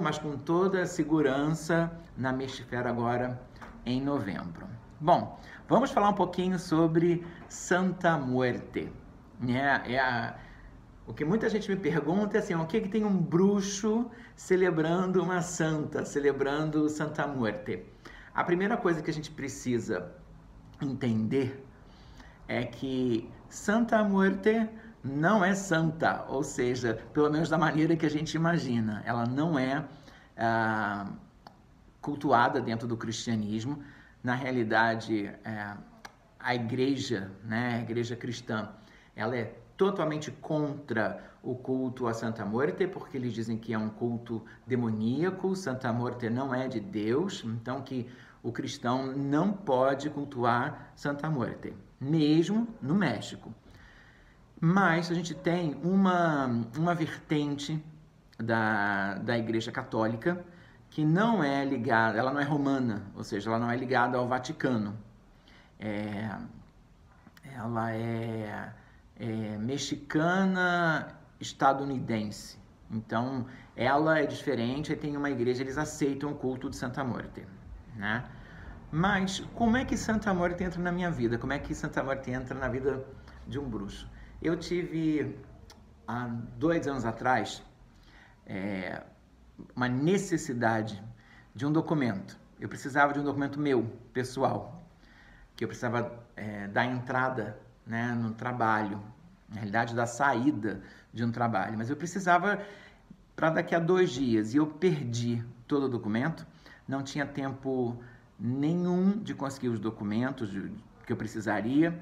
mas com toda a segurança na Mestifera agora em novembro. Bom, vamos falar um pouquinho sobre Santa Muerte. O que muita gente me pergunta é assim, o que tem um bruxo celebrando uma santa, celebrando Santa Muerte? A primeira coisa que a gente precisa entender é que Santa Muerte não é santa, ou seja, pelo menos da maneira que a gente imagina. Ela não é cultuada dentro do cristianismo. Na realidade, a igreja, né, a igreja cristã, ela é totalmente contra o culto a Santa Muerte, porque eles dizem que é um culto demoníaco, Santa Muerte não é de Deus, então que o cristão não pode cultuar Santa Muerte, mesmo no México. Mas a gente tem uma vertente da Igreja Católica que não é ligada, ela não é romana, ou seja, ela não é ligada ao Vaticano. Ela é mexicana estadunidense. Então, ela é diferente, e tem uma igreja, eles aceitam o culto de Santa Muerte, né? Mas como é que Santa Muerte entra na minha vida? Como é que Santa Muerte entra na vida de um bruxo? Eu tive, há 2 anos atrás, uma necessidade de um documento. Eu precisava de um documento meu, pessoal, que eu precisava dar entrada, né, no trabalho, na realidade da saída de um trabalho, mas eu precisava para daqui a 2 dias e eu perdi todo o documento, não tinha tempo nenhum de conseguir os documentos que eu precisaria,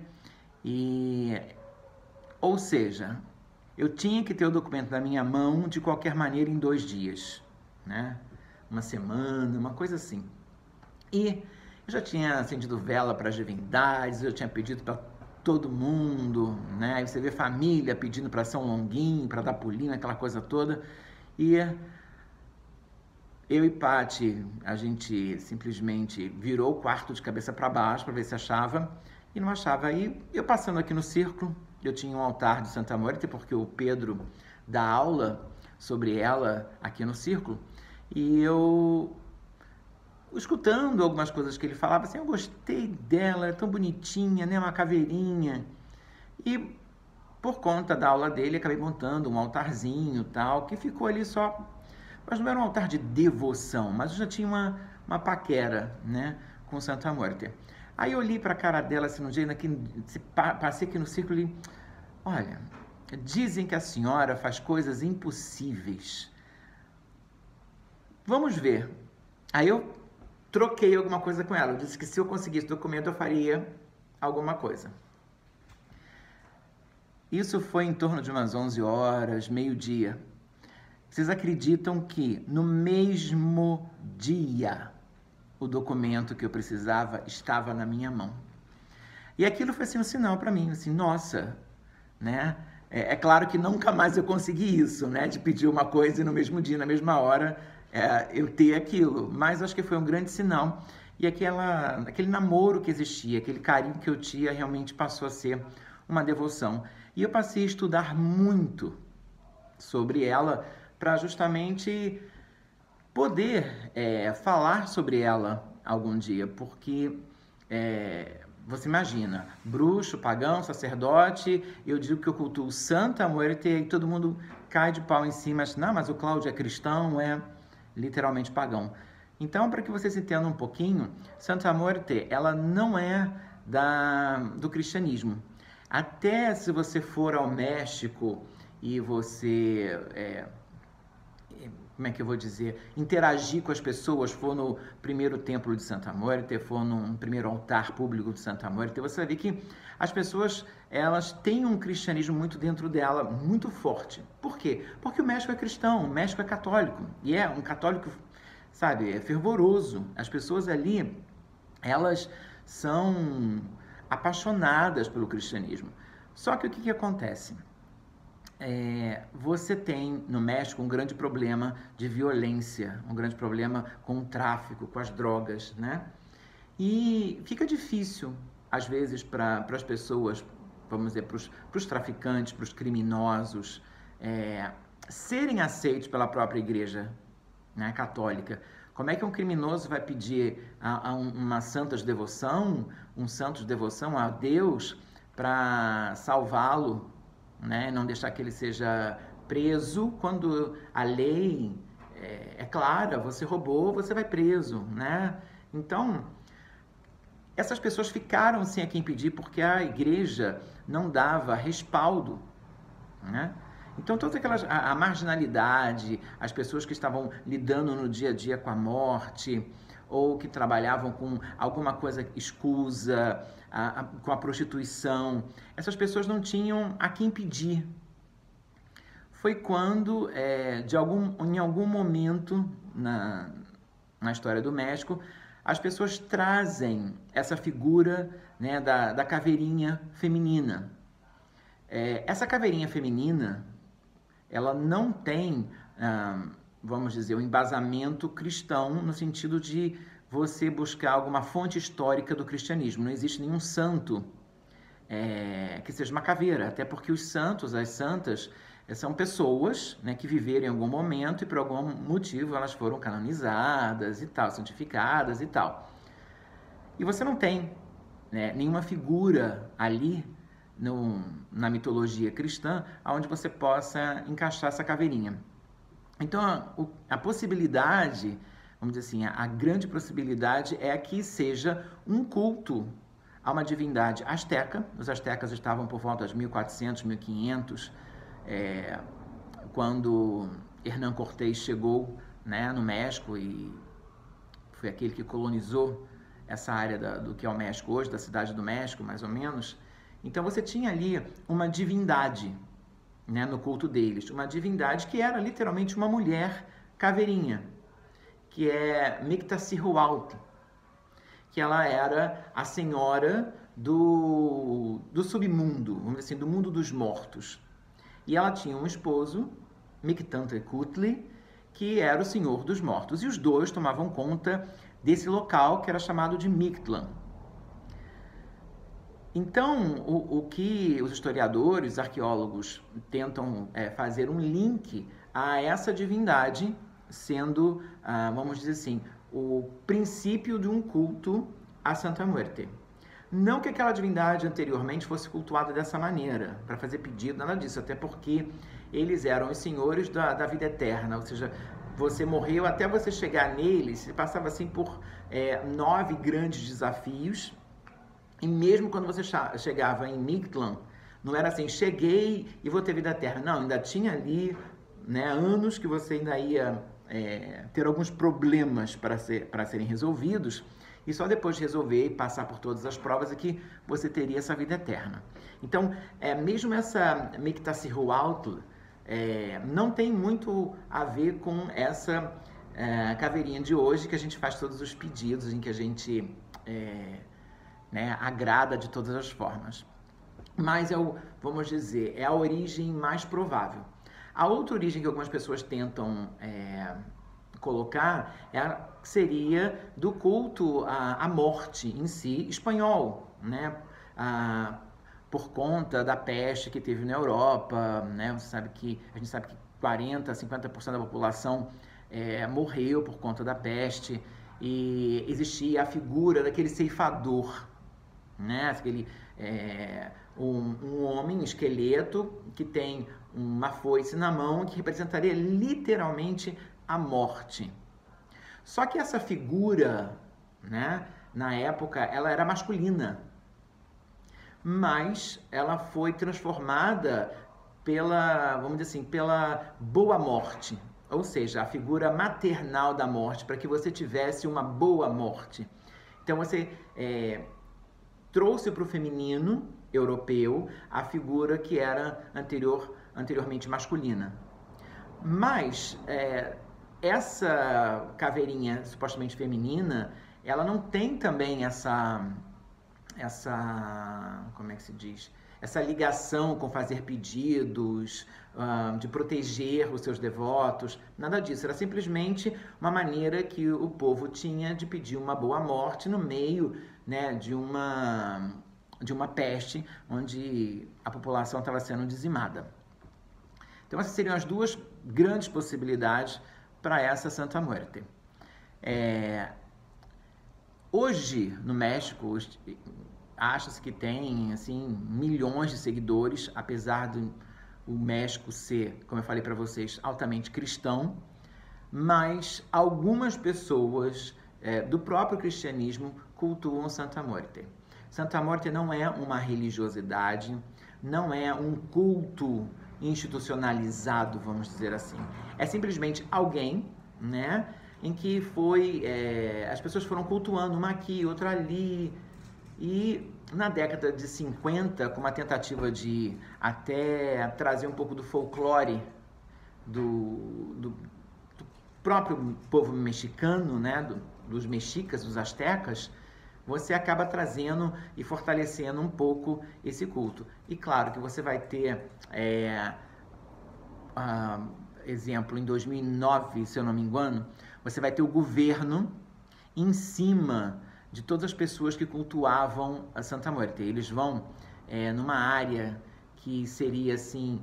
ou seja, eu tinha que ter o documento na minha mão de qualquer maneira em 2 dias, né? Uma semana, uma coisa assim. E eu já tinha acendido vela para as divindades, eu tinha pedido para todo mundo, né? Aí você vê família pedindo para São Longuinho, para dar pulinho, aquela coisa toda. E eu e Pati, a gente simplesmente virou o quarto de cabeça para baixo para ver se achava e não achava. Aí eu passando aqui no círculo, eu tinha um altar de Santa Muerte porque o Pedro dá aula sobre ela aqui no círculo e eu escutando algumas coisas que ele falava, assim, eu gostei dela, é tão bonitinha, né, uma caveirinha. E por conta da aula dele, acabei montando um altarzinho tal, que ficou ali só, mas não era um altar de devoção, mas eu já tinha uma paquera, né, com Santa Muerte. Aí eu olhei para a cara dela, assim, no dia, passei aqui no círculo e, olha, dizem que a senhora faz coisas impossíveis. Vamos ver. Aí eu troquei alguma coisa com ela. Eu disse que se eu conseguisse documento, eu faria alguma coisa. Isso foi em torno de umas 11 horas, meio-dia. Vocês acreditam que no mesmo dia o documento que eu precisava estava na minha mão? E aquilo foi assim um sinal para mim, assim, nossa, né? É claro que nunca mais eu consegui isso, né? De pedir uma coisa e no mesmo dia, na mesma hora, eu ter aquilo. Mas acho que foi um grande sinal. E aquele namoro que existia, aquele carinho que eu tinha, realmente passou a ser uma devoção. E eu passei a estudar muito sobre ela para justamente poder falar sobre ela algum dia, porque você imagina, bruxo, pagão, sacerdote, eu digo que eu cultuo Santa Muerte e todo mundo cai de pau em cima, não, mas o Cláudio é cristão, é literalmente pagão. Então, para que vocês entendam um pouquinho, Santa Muerte, ela não é do cristianismo. Até se você for ao México e você, como é que eu vou dizer, interagir com as pessoas, for no primeiro templo de Santa Muerte, for num primeiro altar público de Santa Muerte, você vai ver que as pessoas, elas têm um cristianismo muito dentro dela, muito forte. Por quê? Porque o México é cristão, o México é católico, e é um católico, sabe, é fervoroso. As pessoas ali, elas são apaixonadas pelo cristianismo. Só que o que acontece? Você tem no México um grande problema de violência, um grande problema com o tráfico, com as drogas, né? E fica difícil, às vezes, para as pessoas, vamos dizer, para os traficantes, para os criminosos, serem aceitos pela própria igreja né, católica. Como é que um criminoso vai pedir uma santa de devoção, um santo de devoção a Deus para salvá-lo, né, não deixar que ele seja preso, quando a lei é clara, você roubou, você vai preso, né? Então, essas pessoas ficaram sem a quem pedir porque a igreja não dava respaldo, né? Então, todas aquelas, a marginalidade, as pessoas que estavam lidando no dia a dia com a morte, ou que trabalhavam com alguma coisa escusa, com a prostituição, essas pessoas não tinham a quem pedir. Foi quando, em algum momento na história do México, as pessoas trazem essa figura, né, da caveirinha feminina. Essa caveirinha feminina, ela não tem, vamos dizer, um embasamento cristão no sentido de você buscar alguma fonte histórica do cristianismo. Não existe nenhum santo que seja uma caveira, até porque os santos, as santas, são pessoas, né, que viveram em algum momento e por algum motivo elas foram canonizadas e tal, santificadas e tal. E você não tem, né, nenhuma figura ali na mitologia cristã onde você possa encaixar essa caveirinha. Então, a possibilidade, vamos dizer assim, a grande possibilidade é que seja um culto a uma divindade asteca. Os astecas estavam por volta de 1400, 1500, quando Hernán Cortés chegou, né, no México, e foi aquele que colonizou essa área do que é o México hoje, da cidade do México, mais ou menos. Então você tinha ali uma divindade, né, no culto deles, uma divindade que era literalmente uma mulher caveirinha, que é Mictlantecuhtli, que ela era a senhora do submundo, vamos dizer assim, do mundo dos mortos. E ela tinha um esposo, Mictlantecuhtli, que era o senhor dos mortos. E os dois tomavam conta desse local que era chamado de Mictlan. Então, o que os historiadores, arqueólogos tentam fazer um link a essa divindade sendo, vamos dizer assim, o princípio de um culto a Santa Muerte. Não que aquela divindade anteriormente fosse cultuada dessa maneira, para fazer pedido, nada disso, até porque eles eram os senhores da vida eterna, ou seja, você morreu, até você chegar neles, você passava assim por 9 grandes desafios, e mesmo quando você chegava em Mictlan, não era assim, cheguei e vou ter vida eterna. Não, ainda tinha ali, né, anos que você ainda ia ter alguns problemas para serem resolvidos, e só depois de resolver e passar por todas as provas é que você teria essa vida eterna. Então, mesmo essa Mictlantecuhtli não tem muito a ver com essa caveirinha de hoje, que a gente faz todos os pedidos, em que a gente agrada de todas as formas. Mas vamos dizer, é a origem mais provável. A outra origem que algumas pessoas tentam colocar seria do culto à morte em si espanhol, né? Por conta da peste que teve na Europa, né? A gente sabe que 40%, 50% da população morreu por conta da peste, e existia a figura daquele ceifador, né? Um homem, um esqueleto, que tem uma foice na mão, que representaria literalmente a morte. Só que essa figura, né, na época, ela era masculina, mas ela foi transformada vamos dizer assim, pela boa morte, ou seja, a figura maternal da morte, para que você tivesse uma boa morte. Então você trouxe para o feminino europeu a figura que era anteriormente masculina. Mas essa caveirinha supostamente feminina, ela não tem também essa como é que se diz? Essa ligação com fazer pedidos, de proteger os seus devotos, nada disso. Era simplesmente uma maneira que o povo tinha de pedir uma boa morte no meio, né, de uma peste onde a população estava sendo dizimada. Então essas seriam as duas grandes possibilidades para essa Santa Muerte. Hoje, no México, acha-se que tem assim, milhões de seguidores, apesar do o México ser, como eu falei para vocês, altamente cristão, mas algumas pessoas do próprio cristianismo cultuam Santa Muerte. Santa Muerte não é uma religiosidade, não é um culto institucionalizado, vamos dizer assim. É simplesmente alguém, né, em que as pessoas foram cultuando uma aqui, outra ali, e na década de 50, com uma tentativa de até trazer um pouco do folclore do próprio povo mexicano, né, dos mexicas, dos aztecas, você acaba trazendo e fortalecendo um pouco esse culto. E claro que você vai ter, exemplo, em 2009, se eu não me engano, você vai ter o governo em cima de todas as pessoas que cultuavam a Santa Muerte. Eles vão numa área que seria assim,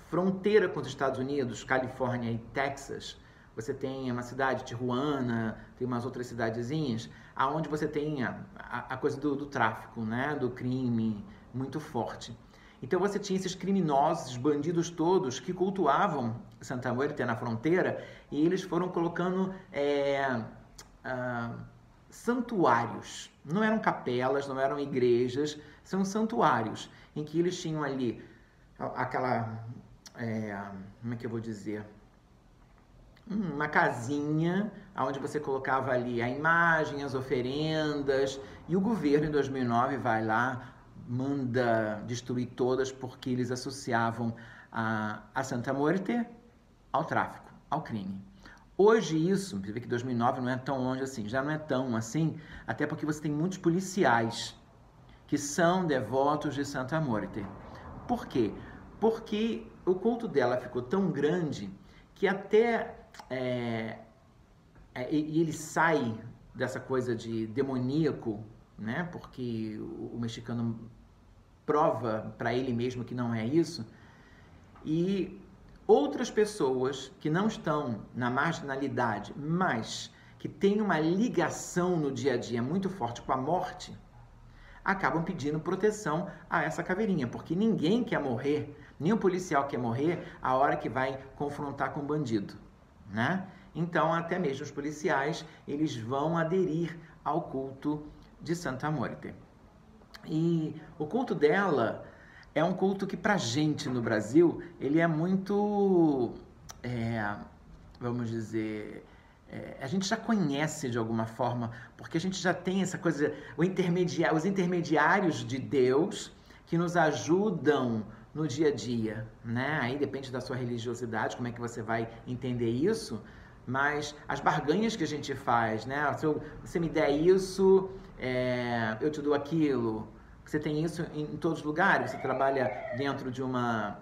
fronteira com os Estados Unidos, Califórnia e Texas. Você tem uma cidade, Tijuana, tem umas outras cidadezinhas, aonde você tem a coisa do tráfico, né, do crime muito forte. Então você tinha esses criminosos, esses bandidos todos que cultuavam Santa Muerte na fronteira, e eles foram colocando santuários. Não eram capelas, não eram igrejas, são santuários, em que eles tinham ali aquela, como é que eu vou dizer? Uma casinha onde você colocava ali a imagem, as oferendas, e o governo em 2009 vai lá, manda destruir todas porque eles associavam a Santa Muerte ao tráfico, ao crime. Hoje isso, você vê que 2009 não é tão longe assim, já não é tão assim, até porque você tem muitos policiais que são devotos de Santa Muerte. Por quê? Porque o culto dela ficou tão grande que até e ele sai dessa coisa de demoníaco, né? Porque o mexicano prova para ele mesmo que não é isso, e outras pessoas que não estão na marginalidade, mas que têm uma ligação no dia a dia muito forte com a morte, acabam pedindo proteção a essa caveirinha, porque ninguém quer morrer, nem o policial quer morrer a hora que vai confrontar com o bandido, né? Então, até mesmo os policiais, eles vão aderir ao culto de Santa Muerte. E o culto dela é um culto que, pra gente no Brasil, ele é muito, vamos dizer, a gente já conhece de alguma forma, porque a gente já tem essa coisa, os intermediários de Deus que nos ajudam no dia a dia, né? Aí depende da sua religiosidade, como é que você vai entender isso, mas as barganhas que a gente faz, né? Se você me der isso, eu te dou aquilo. Você tem isso em todos os lugares, você trabalha dentro de uma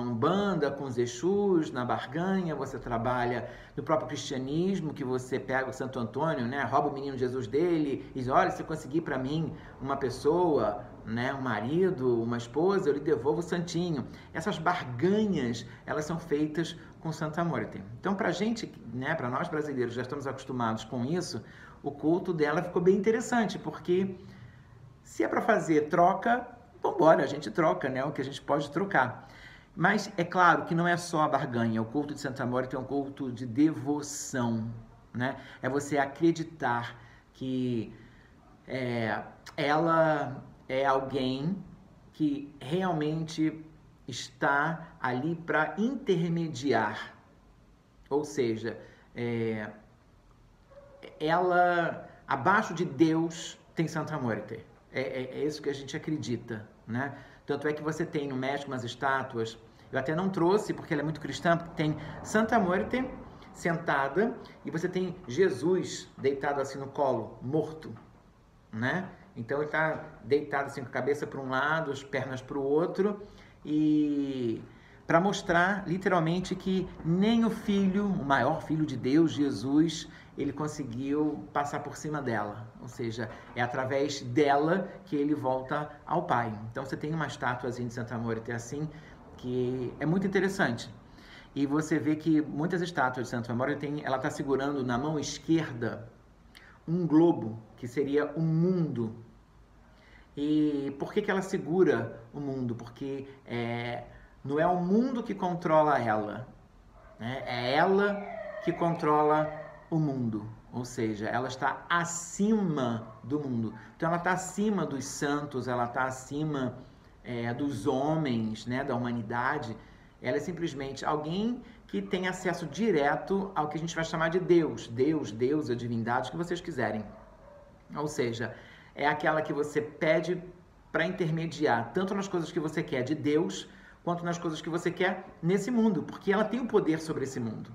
umbanda com os Exus, na barganha, você trabalha no próprio cristianismo, que você pega o Santo Antônio, né, rouba o menino Jesus dele e diz, olha, se conseguir para mim uma pessoa, né, um marido, uma esposa, eu lhe devolvo o santinho. Essas barganhas, elas são feitas com Santa Muerte. Então, para a gente, né, para nós brasileiros, já estamos acostumados com isso, o culto dela ficou bem interessante, porque se é para fazer troca, vambora, a gente troca, né? O que a gente pode trocar. Mas é claro que não é só a barganha. O culto de Santa Muerte é um culto de devoção, né? É você acreditar que ela é alguém que realmente está ali para intermediar. Ou seja, ela, abaixo de Deus, tem Santa Muerte. É isso que a gente acredita, né? Tanto é que você tem no México umas estátuas, eu até não trouxe porque ela é muito cristã, porque tem Santa Muerte sentada e você tem Jesus deitado assim no colo, morto, né? Então ele está deitado assim com a cabeça para um lado, as pernas para o outro, e para mostrar literalmente que nem o Filho, o maior Filho de Deus, Jesus, ele conseguiu passar por cima dela, ou seja, é através dela que ele volta ao Pai. Então você tem uma estatuazinha de Santa Muerte assim, que é muito interessante. E você vê que muitas estátuas de Santa Memória ela está segurando na mão esquerda um globo, que seria o mundo. E por que ela segura o mundo? Porque não é o mundo que controla ela, né? É ela que controla o mundo. Ou seja, ela está acima do mundo. Então ela está acima dos santos, ela está acima dos homens, né, da humanidade. Ela é simplesmente alguém que tem acesso direto ao que a gente vai chamar de Deus. Deus, a divindade, o que vocês quiserem. Ou seja, é aquela que você pede para intermediar tanto nas coisas que você quer de Deus, quanto nas coisas que você quer nesse mundo, porque ela tem o poder sobre esse mundo.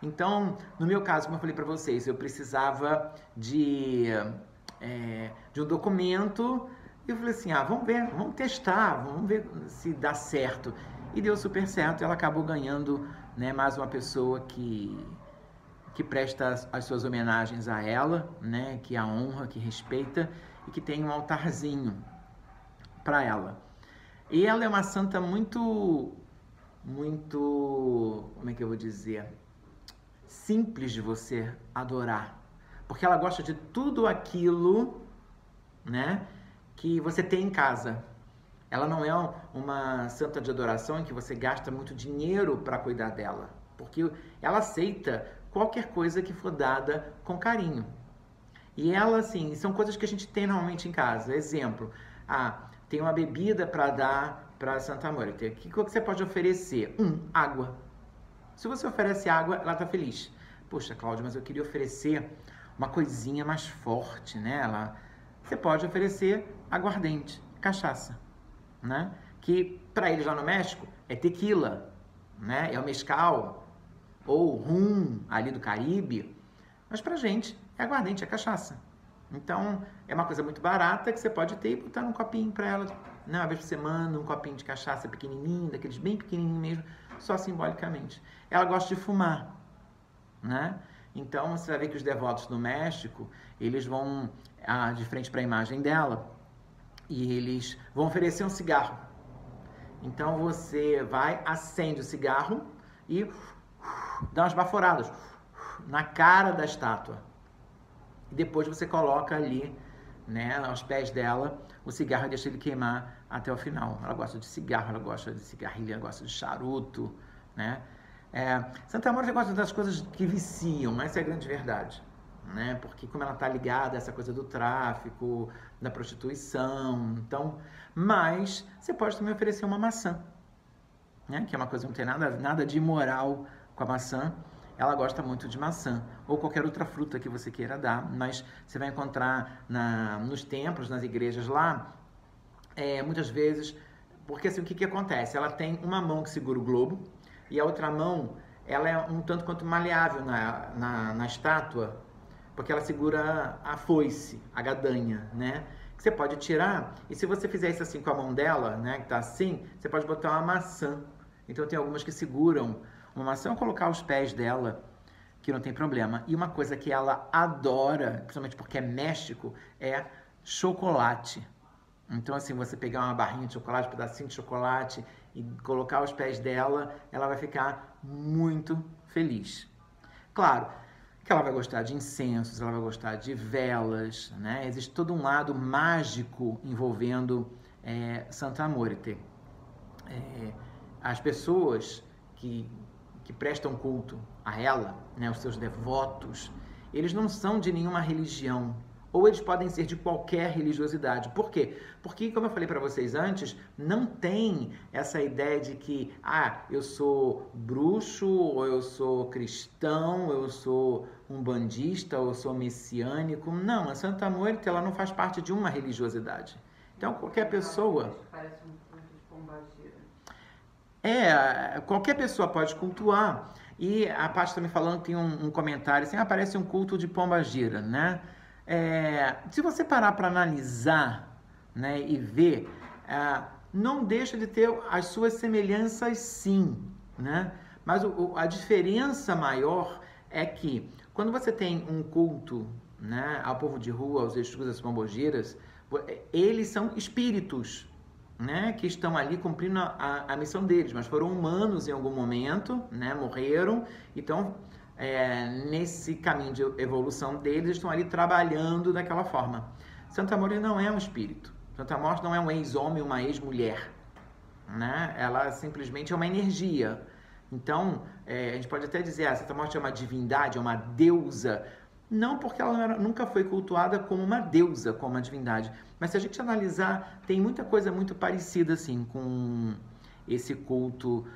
Então, no meu caso, como eu falei para vocês, eu precisava de um documento e eu falei assim, vamos ver, vamos testar, vamos ver se dá certo. E deu super certo, e ela acabou ganhando, né, mais uma pessoa que presta as suas homenagens a ela, né, que a honra, que respeita e que tem um altarzinho para ela. E ela é uma santa muito, como é que eu vou dizer, simples de você adorar, porque ela gosta de tudo aquilo, né, que você tem em casa. Ela não é uma santa de adoração em que você gasta muito dinheiro para cuidar dela, porque ela aceita qualquer coisa que for dada com carinho. E ela, assim, são coisas que a gente tem normalmente em casa. Exemplo, tem uma bebida para dar para Santa Mônica. O que você pode oferecer? Água. Se você oferece água, ela está feliz. Poxa, Cláudia, mas eu queria oferecer uma coisinha mais forte, né? Você pode oferecer aguardente, cachaça, né? Que para eles lá no México é tequila, né? É o mezcal ou rum ali do Caribe, mas pra gente é aguardente, é cachaça. Então é uma coisa muito barata que você pode ter e botar num copinho para ela, né? Uma vez por semana, um copinho de cachaça pequenininho, daqueles bem pequenininho mesmo, só simbolicamente. Ela gosta de fumar, né? Então você vai ver que os devotos no México, eles vão de frente para a imagem dela e eles vão oferecer um cigarro. Então você vai, acende o cigarro e dá umas baforadas na cara da estátua. E depois você coloca ali, né, aos pés dela, o cigarro e deixa ele queimar até o final. Ela gosta de cigarro, ela gosta de cigarrilha, ela gosta de charuto, né? Santa Mônica gosta das coisas que viciam, essa é a grande verdade, né? Porque como ela está ligada a essa coisa do tráfico, da prostituição, então... Mas você pode também oferecer uma maçã, né? Que é uma coisa que não tem nada de imoral com a maçã. Ela gosta muito de maçã, ou qualquer outra fruta que você queira dar, mas você vai encontrar nos templos, nas igrejas lá, muitas vezes, porque assim, o que acontece? Ela tem uma mão que segura o globo, e a outra mão, ela é um tanto quanto maleável na estátua, porque ela segura a foice, a gadanha, né? Que você pode tirar, e se você fizer isso assim com a mão dela, né, que tá assim, você pode botar uma maçã. Então tem algumas que seguram uma maçã ou colocar os pés dela, que não tem problema. E uma coisa que ela adora, principalmente porque é México, é chocolate. Então, assim, você pegar uma barrinha de chocolate, um pedacinho de chocolate e colocar os pés dela, ela vai ficar muito feliz. Claro que ela vai gostar de incensos, ela vai gostar de velas, né? Existe todo um lado mágico envolvendo Santa Mônica. As pessoas que prestam culto a ela, né, os seus devotos, eles não são de nenhuma religião, ou eles podem ser de qualquer religiosidade. Por quê? Porque, como eu falei para vocês antes, não tem essa ideia de que, eu sou bruxo, ou eu sou cristão, eu sou umbandista, ou eu sou messiânico. Não, a Santa Mônica, ela não faz parte de uma religiosidade. Então, qualquer pessoa... Parece um culto de pombagira. Qualquer pessoa pode cultuar. E a Paty está me falando, tem um comentário assim, parece um culto de pombagira, né? Se você parar para analisar, né, e ver, não deixa de ter as suas semelhanças sim, né? Mas a diferença maior é que quando você tem um culto, né, ao povo de rua, aos Exus, às pombogiras, eles são espíritos, né, que estão ali cumprindo a missão deles, mas foram humanos em algum momento, né, morreram, então nesse caminho de evolução deles, estão ali trabalhando daquela forma. Santa Mônica não é um espírito, Santa Mônica não é um ex-homem, uma ex-mulher, né? Ela simplesmente é uma energia. Então, a gente pode até dizer, Santa Mônica é uma divindade, é uma deusa, não porque ela nunca foi cultuada como uma deusa, como uma divindade, mas se a gente analisar, tem muita coisa muito parecida assim com esse culto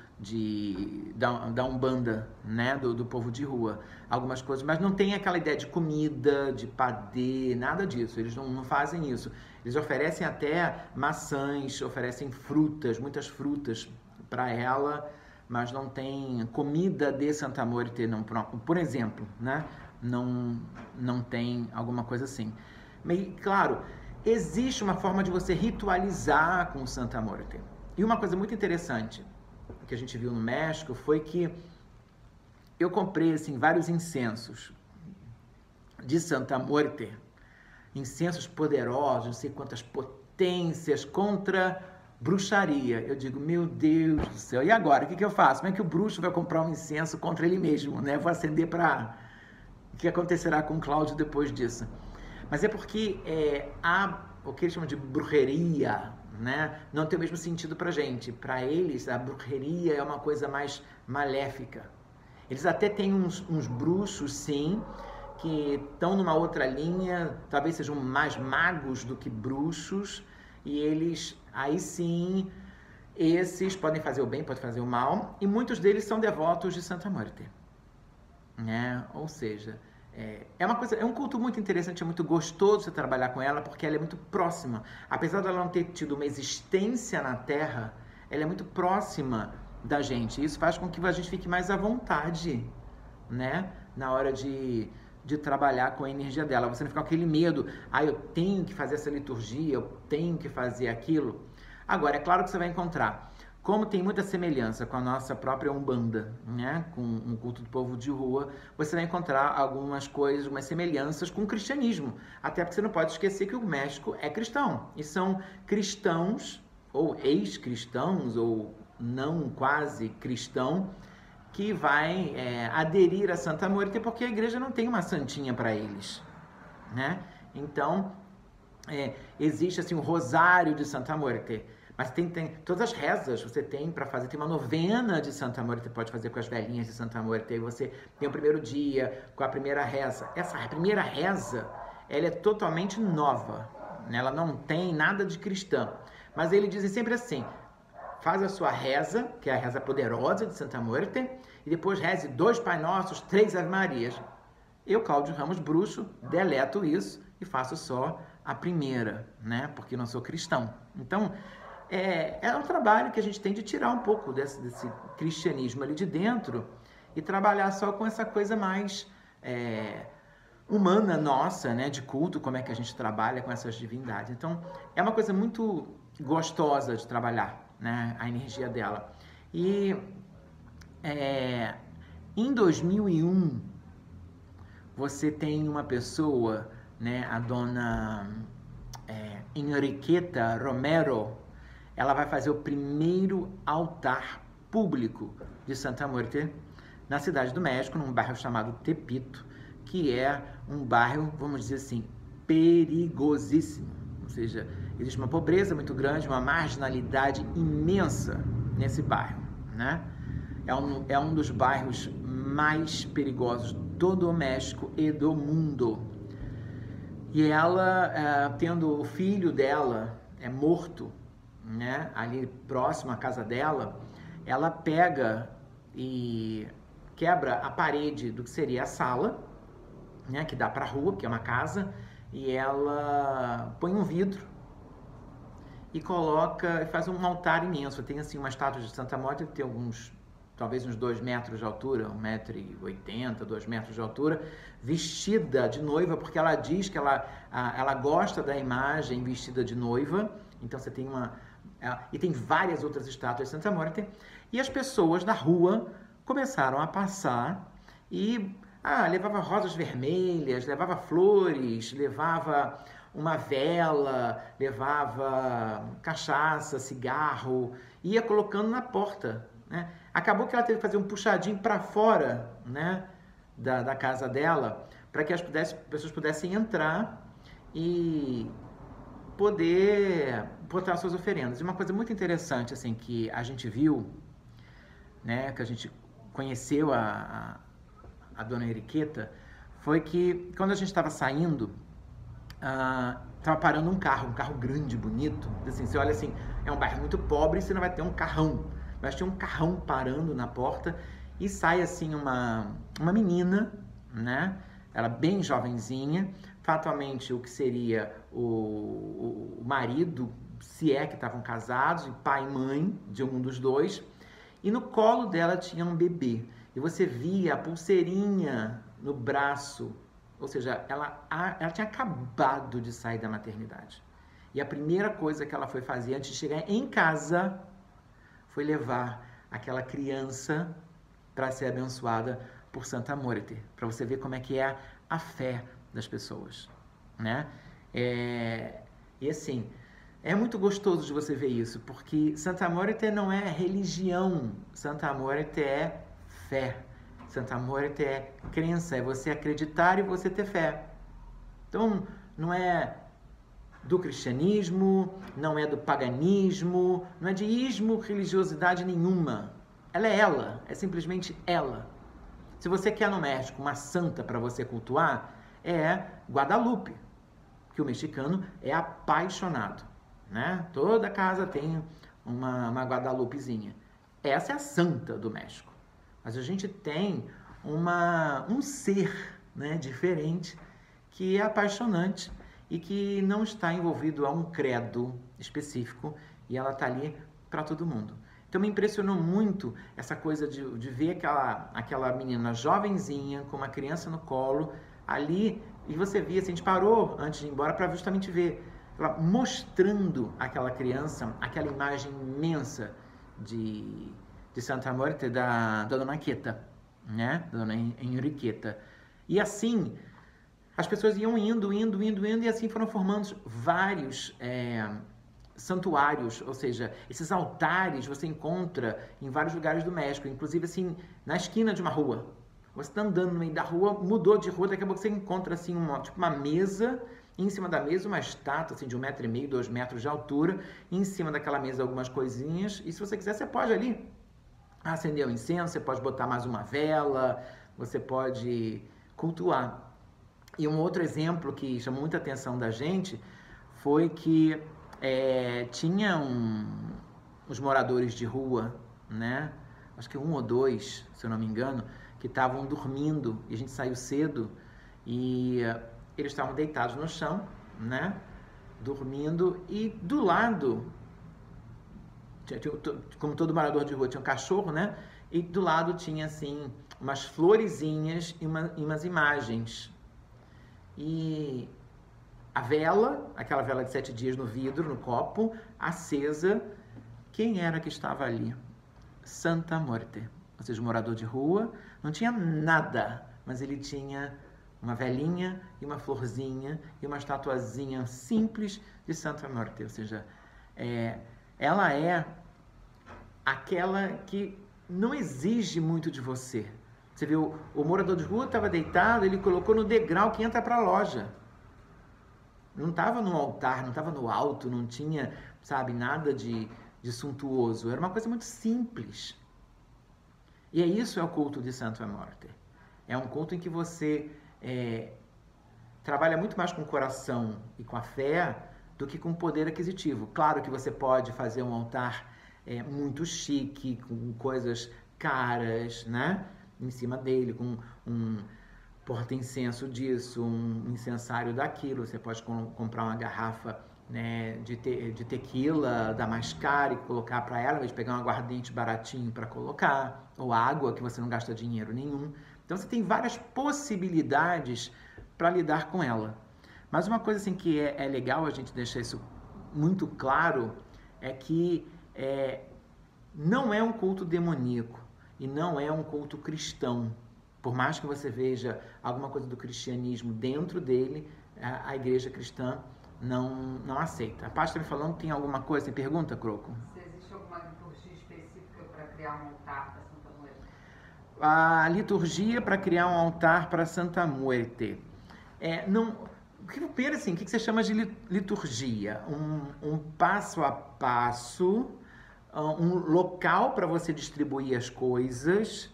da Umbanda, né, do povo de rua, algumas coisas, mas não tem aquela ideia de comida, de padê, nada disso, eles não fazem isso, eles oferecem até maçãs, oferecem frutas, muitas frutas para ela, mas não tem comida de Santa Mônica, não, por exemplo, né, não tem alguma coisa assim. Mas, claro, existe uma forma de você ritualizar com Santa Mônica. E uma coisa muito interessante que a gente viu no México foi que eu comprei assim, vários incensos de Santa Mônica, incensos poderosos, não sei quantas potências contra bruxaria. Eu digo, meu Deus do céu, e agora? O que eu faço? Como é que o bruxo vai comprar um incenso contra ele mesmo, né? Vou acender para... O que acontecerá com o Cláudio depois disso? Mas é porque o que eles chamam de bruxeria, né, não tem o mesmo sentido pra gente. Para eles, a bruxeria é uma coisa mais maléfica. Eles até têm uns bruxos, sim, que estão numa outra linha, talvez sejam mais magos do que bruxos, e eles, aí sim, esses podem fazer o bem, podem fazer o mal, e muitos deles são devotos de Santa Mônica, né? Ou seja, é um culto muito interessante, é muito gostoso você trabalhar com ela, porque ela é muito próxima. Apesar dela não ter tido uma existência na Terra, ela é muito próxima da gente. Isso faz com que a gente fique mais à vontade, né? Na hora de trabalhar com a energia dela. Você não fica com aquele medo, eu tenho que fazer essa liturgia, eu tenho que fazer aquilo. Agora, é claro que você vai encontrar, como tem muita semelhança com a nossa própria Umbanda, né, com um culto do povo de rua, você vai encontrar algumas coisas, algumas semelhanças com o cristianismo. Até porque você não pode esquecer que o México é cristão. E são cristãos, ou ex-cristãos, ou não quase cristão, que vai aderir a Santa Mônica, porque a igreja não tem uma santinha para eles, né? Então, existe assim o rosário de Santa Mônica. Mas tem todas as rezas você tem para fazer. Tem uma novena de Santa Mônica que você pode fazer com as velhinhas de Santa Mônica. E você tem o primeiro dia com a primeira reza. Essa primeira reza, ela é totalmente nova, né? Ela não tem nada de cristã. Mas eles dizem sempre assim, faz a sua reza, que é a reza poderosa de Santa Mônica, e depois reze 2 Pai Nossos, 3 Ave Marias. Eu, Cláudio Ramos Bruxo, deleto isso e faço só a primeira, né? Porque não sou cristão. Então, é um trabalho que a gente tem de tirar um pouco desse cristianismo ali de dentro e trabalhar só com essa coisa mais humana nossa, né, de culto, como é que a gente trabalha com essas divindades. Então, é uma coisa muito gostosa de trabalhar, né, a energia dela. E em 2001, você tem uma pessoa, né, a dona Enriqueta Romero. Ela vai fazer o primeiro altar público de Santa Mônica na cidade do México, num bairro chamado Tepito, que é um bairro, vamos dizer assim, perigosíssimo. Ou seja, existe uma pobreza muito grande, uma marginalidade imensa nesse bairro, né? É um dos bairros mais perigosos do México e do mundo. E ela, tendo o filho dela morto, né, ali próximo à casa dela, ela pega e quebra a parede do que seria a sala, né, que dá para a rua, que é uma casa, e ela põe um vidro e coloca, faz um altar imenso. Tem assim uma estátua de Santa Mônica que tem talvez uns 2 metros de altura, 1,80 m, 2 metros de altura, vestida de noiva, porque ela diz que ela gosta da imagem vestida de noiva. Então você tem e tem várias outras estátuas de Santa Mônica, e as pessoas da rua começaram a passar e levava rosas vermelhas, levava flores, levava uma vela, levava cachaça, cigarro, ia colocando na porta, né? Acabou que ela teve que fazer um puxadinho para fora, né, da casa dela, para que as pessoas pudessem entrar e poder botar suas oferendas. E uma coisa muito interessante, assim, que a gente viu, né, que a gente conheceu a dona Henriqueta, foi que quando a gente estava saindo, estava parando um carro grande, bonito. Assim, você olha assim, é um bairro muito pobre, você não vai ter um carrão, mas tinha um carrão parando na porta e sai assim uma menina, né? Ela bem jovenzinha, fatalmente o que seria o marido, se é que estavam casados, pai e mãe de um dos dois, e no colo dela tinha um bebê. E você via a pulseirinha no braço, ou seja, ela tinha acabado de sair da maternidade. E a primeira coisa que ela foi fazer antes de chegar em casa foi levar aquela criança para ser abençoada por Santa Morte, para você ver como é que é a fé das pessoas, né? E assim, é muito gostoso de você ver isso, porque Santa Morte não é religião, Santa Morte é fé. Santa Morte é crença, é você acreditar e você ter fé. Então, não é do cristianismo, não é do paganismo, não é de ismo, religiosidade nenhuma. Ela, é simplesmente ela. Se você quer no México uma santa para você cultuar, é Guadalupe, que o mexicano é apaixonado, né? Toda casa tem uma Guadalupezinha. Essa é a santa do México. Mas a gente tem um ser, né, diferente, que é apaixonante e que não está envolvido a um credo específico, e ela está ali para todo mundo. Então me impressionou muito essa coisa de ver aquela menina jovenzinha com uma criança no colo ali, e você via, assim, a gente parou antes de ir embora para justamente ver ela mostrando aquela criança, aquela imagem imensa de Santa Morte da Dona Queta, né? Da Dona Henriqueta. E assim, as pessoas iam indo, e assim foram formando vários santuários, ou seja, esses altares você encontra em vários lugares do México, inclusive assim, na esquina de uma rua. Você está andando no meio da rua, mudou de rua, daqui a pouco você encontra assim uma mesa, e em cima da mesa uma estátua assim, de 1,5 metro, 2 metros de altura, e em cima daquela mesa algumas coisinhas, e se você quiser você pode ali acender o incenso, você pode botar mais uma vela, você pode cultuar. E um outro exemplo que chamou muita atenção da gente foi que tinha uns moradores de rua, né? Acho que 1 ou 2, se eu não me engano, que estavam dormindo, e a gente saiu cedo, e eles estavam deitados no chão, né? Dormindo, e do lado, como todo morador de rua, tinha um cachorro, né? E do lado tinha, assim, umas florezinhas e umas imagens. E a vela, aquela vela de 7 dias no vidro, no copo, acesa. Quem era que estava ali? Santa Morte. Ou seja, um morador de rua, não tinha nada, mas ele tinha uma velinha e uma florzinha e uma estatuazinha simples de Santa Morte. Ou seja, ela é aquela que não exige muito de você. Você viu, o morador de rua estava deitado, ele colocou no degrau que entra para a loja. Não estava no altar, não estava no alto, não tinha, sabe, nada de suntuoso. Era uma coisa muito simples. E isso é o culto de Santa Morte. É um culto em que você trabalha muito mais com o coração e com a fé do que com o poder aquisitivo. Claro que você pode fazer um altar muito chique, com coisas caras, né? Em cima dele, com um porta-incenso disso, um incensário daquilo. Você pode comprar uma garrafa, né, de tequila da mais cara e colocar para ela, ao invés de pegar um aguardente baratinho para colocar, ou água que você não gasta dinheiro nenhum. Então você tem várias possibilidades para lidar com ela. Mas uma coisa assim que é legal a gente deixar isso muito claro é que não é um culto demoníaco e não é um culto cristão. Por mais que você veja alguma coisa do cristianismo dentro dele, a igreja cristã não aceita. A Paty está me falando que tem alguma coisa, tem pergunta, Croco? Se existe alguma liturgia específica para criar um altar para Santa Muerte? A liturgia para criar um altar para Santa Muerte. Primeiro assim, o que você chama de liturgia? Um passo a passo, um local para você distribuir as coisas.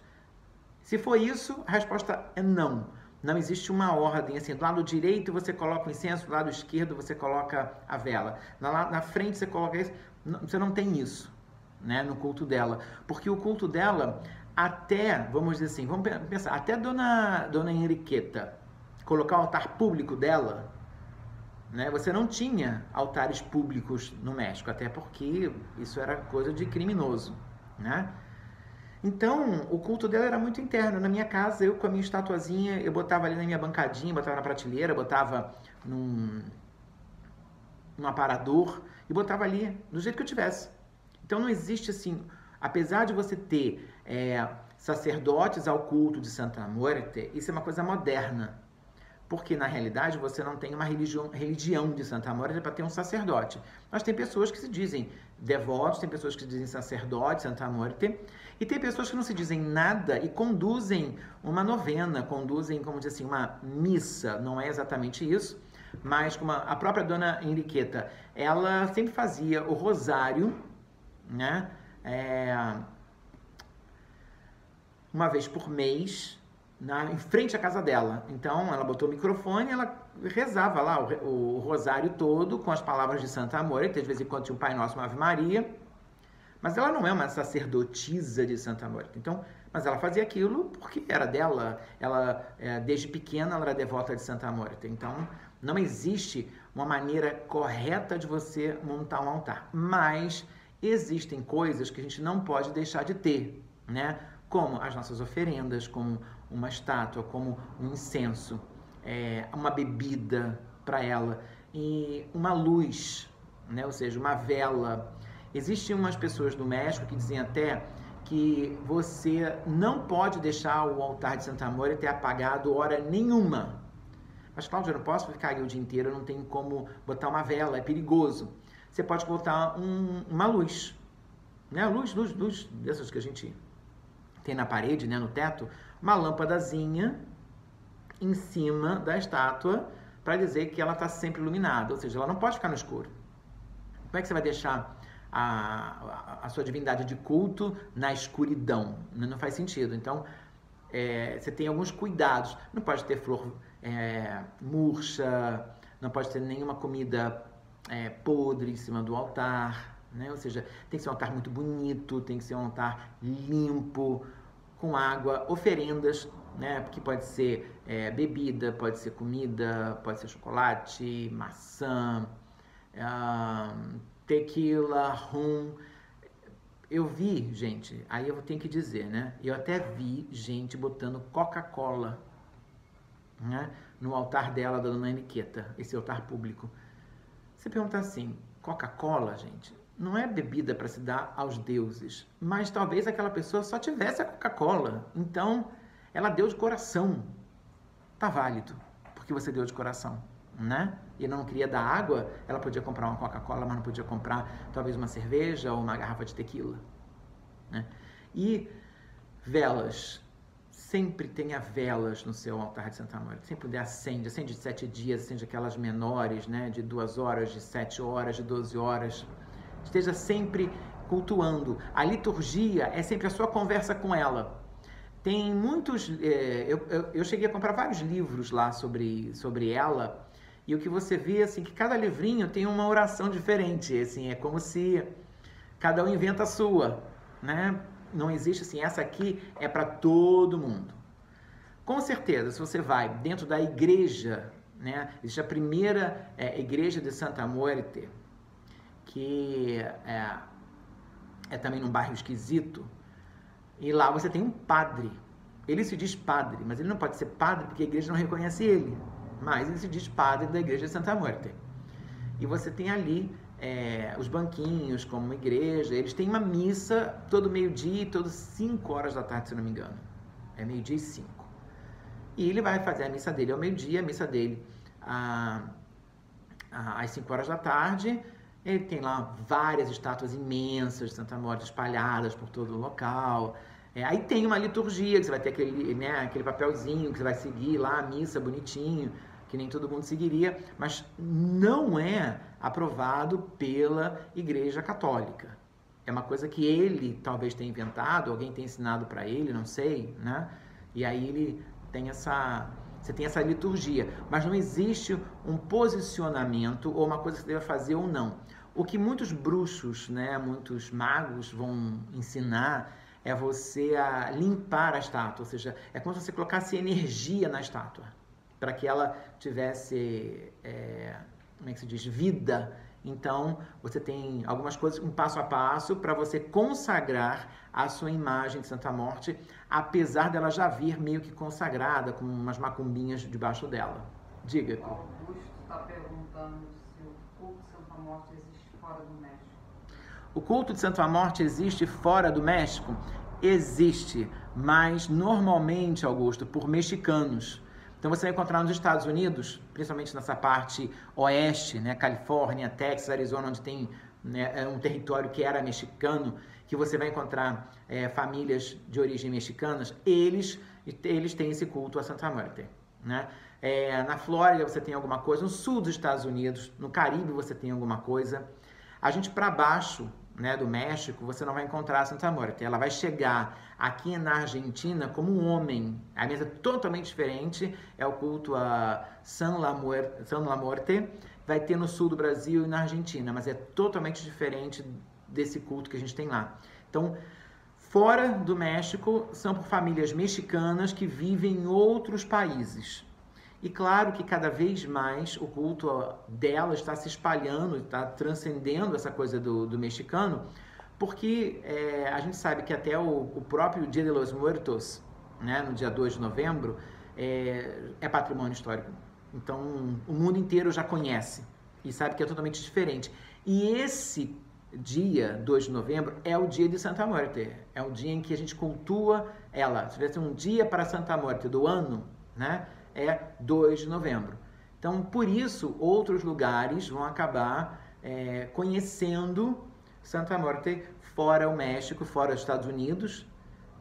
Se for isso, a resposta é não. Não existe uma ordem, assim, do lado direito você coloca o incenso, do lado esquerdo você coloca a vela. Na frente você coloca isso. Você não tem isso, né, no culto dela. Porque o culto dela, até, vamos dizer assim, vamos pensar, até Dona Henriqueta colocar o altar público dela, né, você não tinha altares públicos no México, até porque isso era coisa de criminoso, né? Então, o culto dela era muito interno. Na minha casa, eu com a minha estatuazinha, eu botava ali na minha bancadinha, botava na prateleira, botava num aparador e botava ali do jeito que eu tivesse. Então, não existe assim, apesar de você ter sacerdotes ao culto de Santa Muerte, isso é uma coisa moderna. Porque, na realidade, você não tem uma religião de Santa Muerte para ter um sacerdote. Mas tem pessoas que se dizem devotos, tem pessoas que se dizem sacerdotes, Santa Muerte, e tem pessoas que não se dizem nada e conduzem uma novena, conduzem, como diz assim, uma missa. Não é exatamente isso, mas como a própria Dona Henriqueta, ela sempre fazia o rosário, né? Uma vez por mês, em frente à casa dela. Então, ela botou o microfone, ela rezava lá o rosário todo com as palavras de Santa Muerte, de vez em quando tinha um Pai Nosso, uma Ave Maria, mas ela não é uma sacerdotisa de Santa Muerte. Então, mas ela fazia aquilo porque era dela, ela desde pequena ela era devota de Santa Muerte. Então, não existe uma maneira correta de você montar um altar, mas existem coisas que a gente não pode deixar de ter, né? Como as nossas oferendas, como uma estátua, como um incenso, uma bebida para ela e uma luz, né? Ou seja, uma vela. Existem umas pessoas do México que dizem até que você não pode deixar o altar de Santa Muerte ter apagado hora nenhuma. Mas, Cláudia, eu não posso ficar aí o dia inteiro, eu não tenho como botar uma vela, é perigoso. Você pode botar uma luz, né? Luz dessas que a gente tem na parede, né, no teto, uma lâmpadazinha em cima da estátua para dizer que ela está sempre iluminada, ou seja, ela não pode ficar no escuro. Como é que você vai deixar a sua divindade de culto na escuridão? Não faz sentido. Então, você tem alguns cuidados. Não pode ter flor murcha, não pode ter nenhuma comida podre em cima do altar, né? Ou seja, tem que ser um altar muito bonito, tem que ser um altar limpo, com água, oferendas, né? Porque pode ser bebida, pode ser comida, pode ser chocolate, maçã, tequila, rum. Eu vi, gente, aí eu tenho que dizer, né? Eu até vi gente botando Coca-Cola, né, no altar dela, da Dona Henriqueta, esse altar público. Você pergunta assim, Coca-Cola, gente, não é bebida para se dar aos deuses, mas talvez aquela pessoa só tivesse a Coca-Cola, então ela deu de coração. Tá válido, porque você deu de coração, né? E não queria dar água, ela podia comprar uma Coca-Cola, mas não podia comprar talvez uma cerveja ou uma garrafa de tequila, né? E velas. Sempre tenha velas no seu altar de Santa Muerte. Se puder, acende de 7 dias, acende aquelas menores, né, de 2 horas, de 7 horas, de 12 horas. Esteja sempre cultuando. A liturgia é sempre a sua conversa com ela. Tem muitos... eu cheguei a comprar vários livros lá sobre ela, e o que você vê, assim, que cada livrinho tem uma oração diferente. Assim, é como se cada um inventa a sua, né? Não existe assim, essa aqui é para todo mundo. Com certeza, se você vai dentro da igreja, né, existe a primeira igreja de Santa Muerte, que é também num bairro esquisito, e lá você tem um padre. Ele se diz padre, mas ele não pode ser padre porque a igreja não reconhece ele, mas ele se diz padre da igreja de Santa Muerte. E você tem ali os banquinhos como uma igreja, eles têm uma missa todo meio-dia e todas 5 horas da tarde, se não me engano. É meio-dia e 5. E ele vai fazer a missa dele ao meio-dia, a missa dele às 5 horas da tarde, ele tem lá várias estátuas imensas de Santa Morte espalhadas por todo o local. Aí tem uma liturgia, que você vai ter aquele, né, aquele papelzinho que você vai seguir lá, a missa bonitinho, que nem todo mundo seguiria, mas não é aprovado pela Igreja Católica. É uma coisa que ele talvez tenha inventado, alguém tenha ensinado para ele, não sei, né? E aí ele tem você tem essa liturgia, mas não existe um posicionamento ou uma coisa que você deve fazer ou não. O que muitos bruxos, né, muitos magos vão ensinar é você a limpar a estátua, ou seja, é como se você colocasse energia na estátua, para que ela tivesse, como é que se diz, vida. Então, você tem algumas coisas, um passo a passo, para você consagrar a sua imagem de Santa Morte, apesar dela já vir meio que consagrada, com umas macumbinhas debaixo dela. Diga. O Augusto está perguntando se o culto de Santa Morte existe fora do México. O culto de Santa Morte existe fora do México? Existe, mas normalmente, Augusto, por mexicanos. Então você vai encontrar nos Estados Unidos, principalmente nessa parte oeste, né, Califórnia, Texas, Arizona, onde tem, né, um território que era mexicano, que você vai encontrar famílias de origem mexicanas, eles têm esse culto a Santa Muerte, né? Na Flórida você tem alguma coisa, no sul dos Estados Unidos, no Caribe você tem alguma coisa. A gente para baixo, né, do México, você não vai encontrar a Santa Muerte. Ela vai chegar aqui na Argentina como um homem. A mesa é totalmente diferente, é o culto a San La Muerte, vai ter no sul do Brasil e na Argentina, mas é totalmente diferente desse culto que a gente tem lá. Então, fora do México, são por famílias mexicanas que vivem em outros países. E claro que cada vez mais o culto dela está se espalhando, está transcendendo essa coisa do mexicano, porque a gente sabe que até o próprio Dia de los Muertos, né, no dia 2 de novembro, é patrimônio histórico. Então, o mundo inteiro já conhece e sabe que é totalmente diferente. E esse dia, 2 de novembro, é o dia de Santa Muerte. É o dia em que a gente cultua ela. Se tivesse um dia para Santa Muerte do ano, né, é 2 de novembro. Então, por isso, outros lugares vão acabar conhecendo Santa Muerte fora o México, fora os Estados Unidos,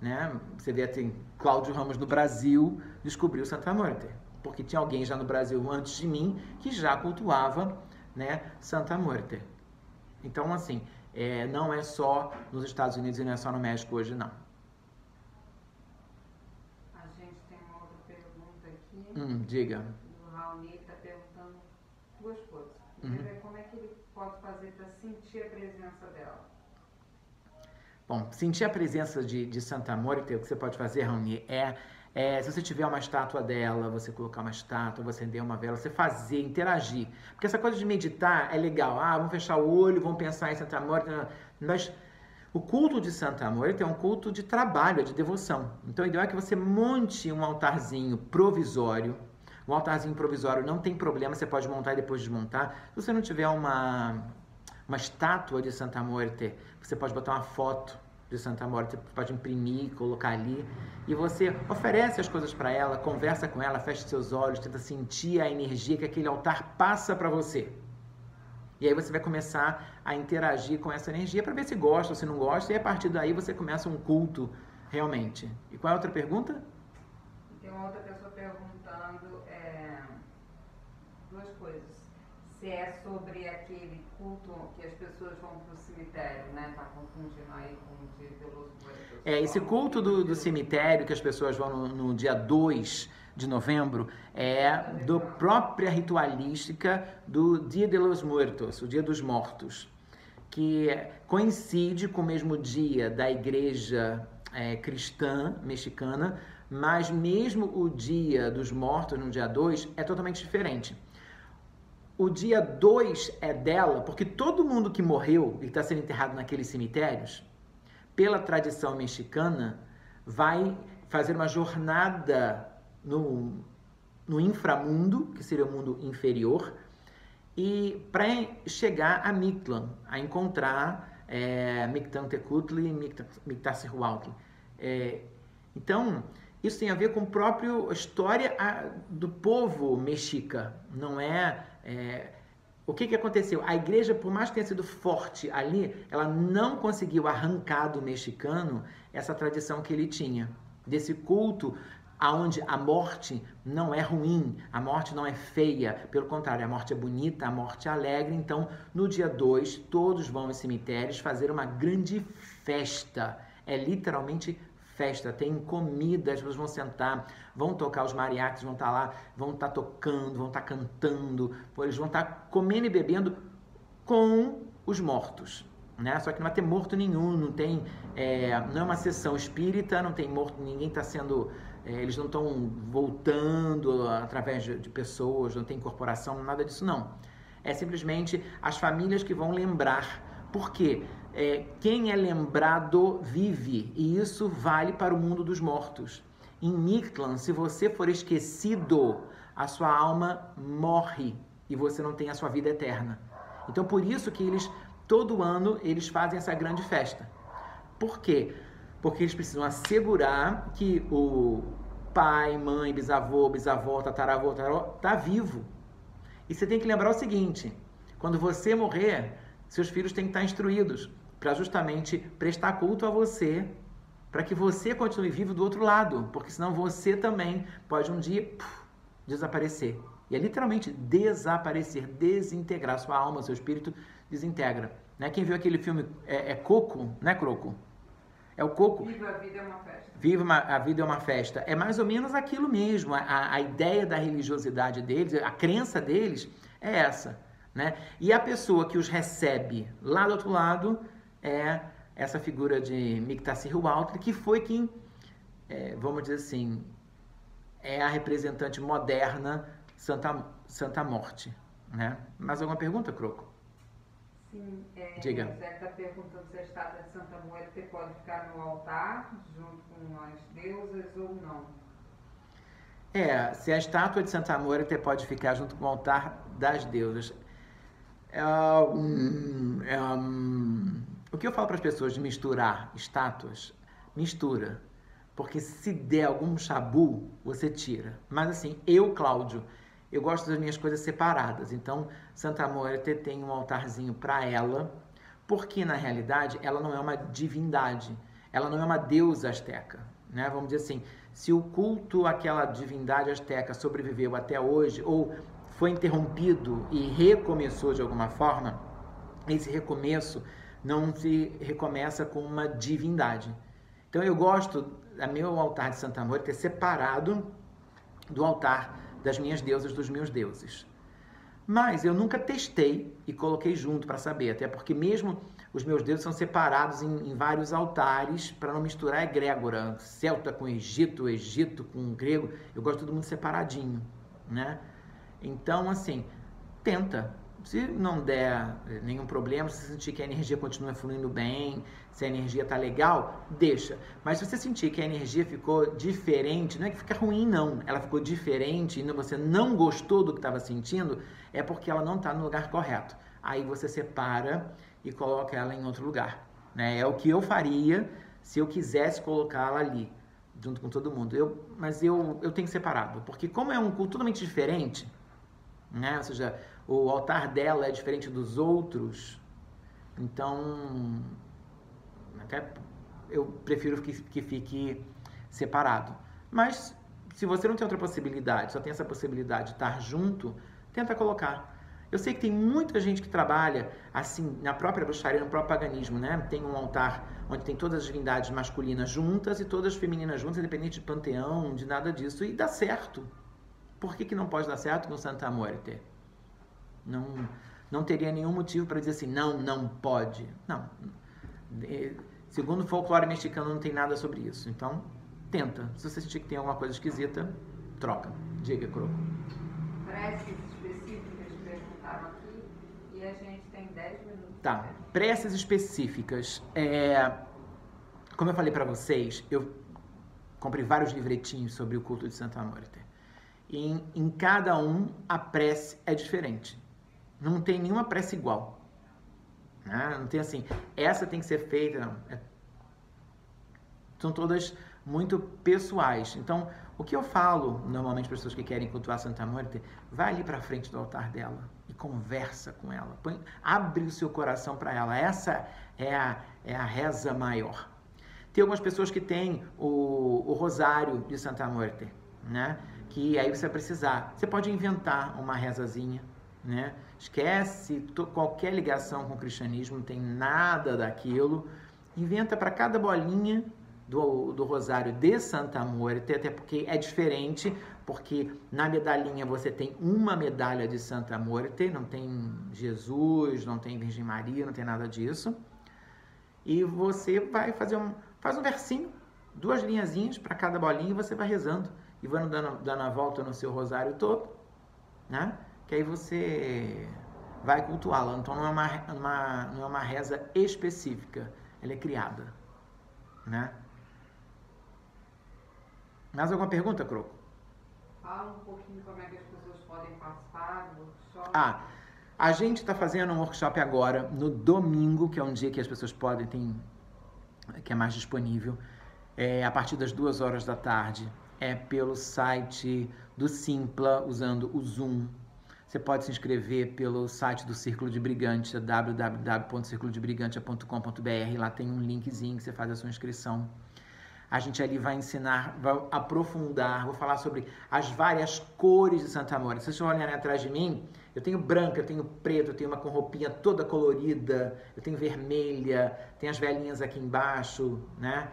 né? Você vê, tem Cláudio Ramos no Brasil descobriu Santa Muerte, porque tinha alguém já no Brasil antes de mim que já cultuava, né, Santa Muerte. Então, assim, não é só nos Estados Unidos e não é só no México hoje, não. Diga. O Raoni está perguntando duas coisas. Primeiro é como é que ele pode fazer para sentir a presença dela? Bom, sentir a presença de Santa Muerte, o que você pode fazer, Raoni, se você tiver uma estátua dela, você colocar uma estátua, você acender uma vela, você fazer, interagir. Porque essa coisa de meditar é legal. Vamos fechar o olho, vamos pensar em Santa Muerte, mas o culto de Santa Muerte é um culto de trabalho, é de devoção. Então, o ideal é que você monte um altarzinho provisório. Um altarzinho provisório não tem problema, você pode montar e depois desmontar. Se você não tiver uma estátua de Santa Muerte, você pode botar uma foto de Santa Muerte, você pode imprimir, colocar ali. E você oferece as coisas para ela, conversa com ela, fecha seus olhos, tenta sentir a energia que aquele altar passa para você. E aí você vai começar a interagir com essa energia para ver se gosta ou se não gosta. E a partir daí você começa um culto realmente. E qual é a outra pergunta? Tem uma outra pessoa perguntando duas coisas. Se é sobre aquele culto que as pessoas vão para o cemitério, né? Tá confundindo aí com o Dia de los Muertos. Esse culto do cemitério que as pessoas vão no dia 2 de novembro é da própria ritualística do Dia de los Muertos, o Dia dos Mortos, que coincide com o mesmo dia da igreja cristã mexicana, mas mesmo o Dia dos Mortos, no dia 2, é totalmente diferente. O dia 2 é dela, porque todo mundo que morreu e está sendo enterrado naqueles cemitérios, pela tradição mexicana, vai fazer uma jornada no inframundo, que seria o mundo inferior, e para chegar a Mictlán, a encontrar Mictlantecutli e Mictlantecuhtli. Então, isso tem a ver com a própria história do povo mexica, não é O que aconteceu? A igreja, por mais que tenha sido forte ali, ela não conseguiu arrancar do mexicano essa tradição que ele tinha, desse culto aonde a morte não é ruim, a morte não é feia, pelo contrário, a morte é bonita, a morte é alegre. Então, no dia 2, todos vão aos cemitérios fazer uma grande festa, é literalmente festa, tem comida, as pessoas vão sentar, vão tocar, os mariachis vão estar lá, vão estar tocando, vão estar cantando, eles vão estar comendo e bebendo com os mortos, né? Só que não vai ter morto nenhum, não tem, não é uma sessão espírita, não tem morto, ninguém está sendo, eles não estão voltando através de pessoas, não tem incorporação, nada disso não. É simplesmente as famílias que vão lembrar. Por quê? Quem é lembrado vive, e isso vale para o mundo dos mortos. Em Mictlan, se você for esquecido, a sua alma morre e você não tem a sua vida eterna. Então, por isso que eles, todo ano, eles fazem essa grande festa. Por quê? Porque eles precisam assegurar que o pai, mãe, bisavô, bisavó, tataravô, está vivo. E você tem que lembrar o seguinte, quando você morrer, seus filhos têm que estar instruídos para justamente prestar culto a você, para que você continue vivo do outro lado, porque senão você também pode um dia desaparecer. E é literalmente desaparecer, desintegrar. Sua alma, seu espírito desintegra. Né? Quem viu aquele filme Coco, né, Croco? É o Coco. Viva a vida é uma festa. Viva a vida é uma festa. É mais ou menos aquilo mesmo. A ideia da religiosidade deles, a crença deles é essa. Né? E a pessoa que os recebe lá do outro lado é essa figura de Mictaci Hualtri, que foi quem, vamos dizer assim, é a representante moderna Santa Morte. Né? Mais alguma pergunta, Croco? Sim, Diga. O Zé está perguntando se a estátua de Santa Muerte pode ficar no altar, junto com as deusas ou não. Se a estátua de Santa Muerte pode ficar junto com o altar das deusas. O que eu falo para as pessoas de misturar estátuas, mistura. Porque se der algum chabu, você tira. Mas assim, Cláudio, eu gosto das minhas coisas separadas. Então, Santa Muerte tem um altarzinho para ela, porque na realidade ela não é uma divindade, ela não é uma deusa asteca. Né? Vamos dizer assim, se o culto àquela divindade asteca sobreviveu até hoje, ou foi interrompido e recomeçou de alguma forma, esse recomeço não se recomeça com uma divindade. Então eu gosto do meu altar de Santa Muerte ter separado do altar das minhas deusas, dos meus deuses. Mas eu nunca testei e coloquei junto para saber, até porque mesmo os meus deuses são separados em vários altares para não misturar egrégora, celta com Egito, Egito com grego, eu gosto de todo mundo separadinho, né? Então, assim, tenta. Se não der nenhum problema, se você sentir que a energia continua fluindo bem, se a energia tá legal, deixa. Mas se você sentir que a energia ficou diferente, não é que fica ruim não, ela ficou diferente e você não gostou do que estava sentindo, é porque ela não está no lugar correto. Aí você separa e coloca ela em outro lugar. Né? É o que eu faria se eu quisesse colocá-la ali, junto com todo mundo. Mas eu tenho separado, porque como é um culto totalmente diferente, né? Ou seja, o altar dela é diferente dos outros, então até eu prefiro que fique separado. Mas se você não tem outra possibilidade, só tem essa possibilidade de estar junto, tenta colocar. Eu sei que tem muita gente que trabalha assim na própria bruxaria, no próprio paganismo, né? Tem um altar onde tem todas as divindades masculinas juntas e todas as femininas juntas, independente de panteão, de nada disso, e dá certo. Por que não pode dar certo com Santa Muerte? Não teria nenhum motivo para dizer assim, não pode. Não. Segundo o folclore mexicano, não tem nada sobre isso. Então, tenta. Se você sentir que tem alguma coisa esquisita, troca. Diga, Croco. Preces específicas perguntaram aqui e a gente tem 10 minutos. Tá. Preces específicas. Como eu falei para vocês, eu comprei vários livretinhos sobre o culto de Santa Muerte. Em cada um, a prece é diferente. Não tem nenhuma prece igual. Né? Não tem assim, essa tem que ser feita. Não. São todas muito pessoais. Então, O que eu falo normalmente para as pessoas que querem cultuar Santa Muerte, vai ali para frente do altar dela e conversa com ela. Abre o seu coração para ela. Essa é a reza maior. Tem algumas pessoas que têm o rosário de Santa Muerte, né? Que aí você vai precisar. Você pode inventar uma rezazinha, né? Esquece qualquer ligação com o cristianismo, não tem nada daquilo. Inventa para cada bolinha do rosário de Santa Muerte, até porque é diferente, porque na medalhinha você tem uma medalha de Santa Muerte, não tem Jesus, não tem Virgem Maria, não tem nada disso. E você vai faz um versinho, 2 linhazinhas para cada bolinha e você vai rezando e vai dando a volta no seu rosário todo, né? Que aí você vai cultuá-la. Então não é uma reza específica, ela é criada, né? Mais alguma pergunta, Croco? Fala um pouquinho como é que as pessoas podem participar do workshop. A gente está fazendo um workshop agora, no domingo, que é um dia que as pessoas podem, que é mais disponível, a partir das 2 horas da tarde, pelo site do Simpla, usando o Zoom. Você pode se inscrever pelo site do Círculo de Brigantia, www.circulodebrigantia.com.br, lá tem um linkzinho que você faz a sua inscrição. A gente ali vai ensinar, vai aprofundar, vou falar sobre as várias cores de Santa Muerte. Vocês estão olhando atrás de mim? Eu tenho branca, eu tenho preto, eu tenho uma com roupinha toda colorida, eu tenho vermelha, tem as velhinhas aqui embaixo, né?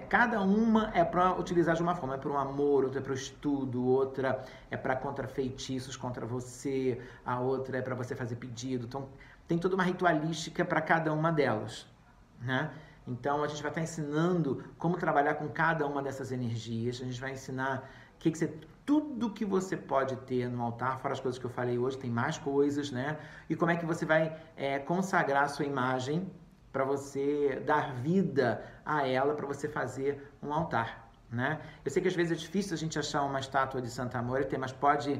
Cada uma é para utilizar de uma forma, é para o amor, outra é para o estudo, outra é para contra feitiços contra você, a outra é para você fazer pedido. Então, tem toda uma ritualística para cada uma delas, né? Então, a gente vai estar ensinando como trabalhar com cada uma dessas energias. A gente vai ensinar tudo que você pode ter no altar, fora as coisas que eu falei hoje, tem mais coisas, né? E como é que você vai consagrar a sua imagem para você dar vida a ela, para você fazer um altar, né? Eu sei que às vezes é difícil a gente achar uma estátua de Santa Muerte, mas pode...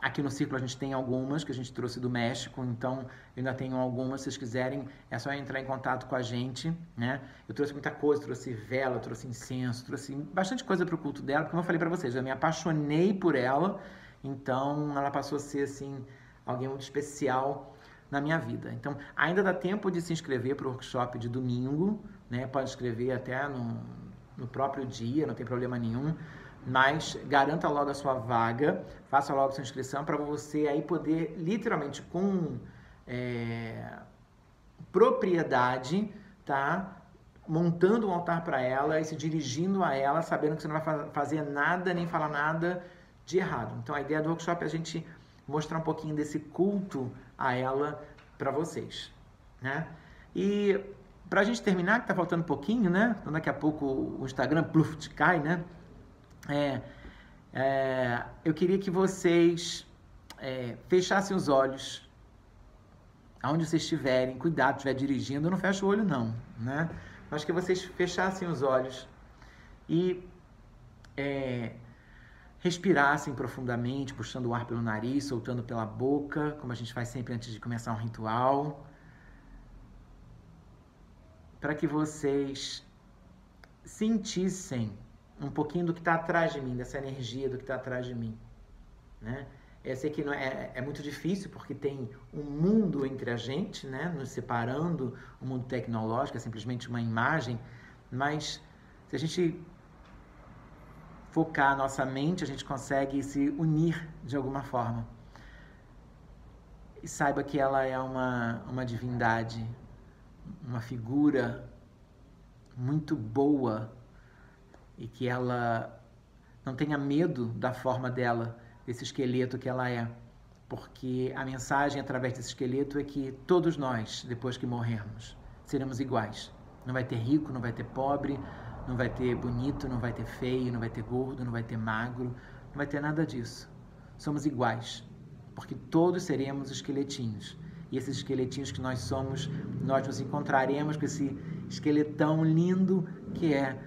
Aqui no Círculo a gente tem algumas que a gente trouxe do México, então eu ainda tenho algumas, se vocês quiserem, é só entrar em contato com a gente, né? Eu trouxe muita coisa, trouxe vela, trouxe incenso, trouxe bastante coisa para o culto dela, porque como eu falei para vocês, eu me apaixonei por ela, então ela passou a ser, assim, alguém muito especial na minha vida. Então, ainda dá tempo de se inscrever para o workshop de domingo, né? Pode inscrever até no próprio dia, não tem problema nenhum. Mas garanta logo a sua vaga, faça logo a sua inscrição para você aí poder, literalmente, com propriedade, tá? Montando um altar para ela e se dirigindo a ela, sabendo que você não vai fazer nada, nem falar nada de errado. Então, a ideia do workshop é a gente mostrar um pouquinho desse culto a ela para vocês, né? E para a gente terminar, que tá faltando um pouquinho, né? Então, daqui a pouco o Instagram, pluf, cai, né? Eu queria que vocês fechassem os olhos aonde vocês estiverem, cuidado, estiver dirigindo, eu não fecho o olho não, né? Mas que vocês fechassem os olhos e respirassem profundamente, puxando o ar pelo nariz, soltando pela boca, como a gente faz sempre antes de começar um ritual, para que vocês sentissem um pouquinho do que está atrás de mim, dessa energia do que está atrás de mim, né? Eu sei que não é muito difícil, porque tem um mundo entre a gente, né? Nos separando, o mundo tecnológico é simplesmente uma imagem, mas se a gente focar a nossa mente, a gente consegue se unir de alguma forma. E saiba que ela é uma divindade, uma figura muito boa, e que ela não tenha medo da forma dela, desse esqueleto que ela é, porque a mensagem através desse esqueleto é que todos nós, depois que morrermos, seremos iguais. Não vai ter rico, não vai ter pobre, não vai ter bonito, não vai ter feio, não vai ter gordo, não vai ter magro, não vai ter nada disso. Somos iguais, porque todos seremos esqueletinhos. E esses esqueletinhos que nós somos, nós nos encontraremos com esse esqueletão lindo que é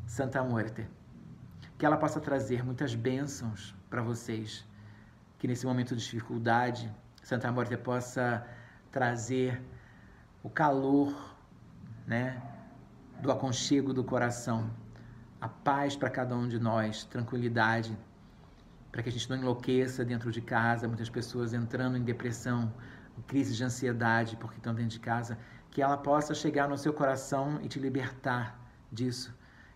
Santa Muerte. Que ela possa trazer muitas bênçãos para vocês. Que nesse momento de dificuldade, Santa Muerte possa trazer o calor, né, do aconchego do coração, a paz para cada um de nós, tranquilidade, para que a gente não enlouqueça dentro de casa, muitas pessoas entrando em depressão, em crise de ansiedade porque estão dentro de casa, que ela possa chegar no seu coração e te libertar disso,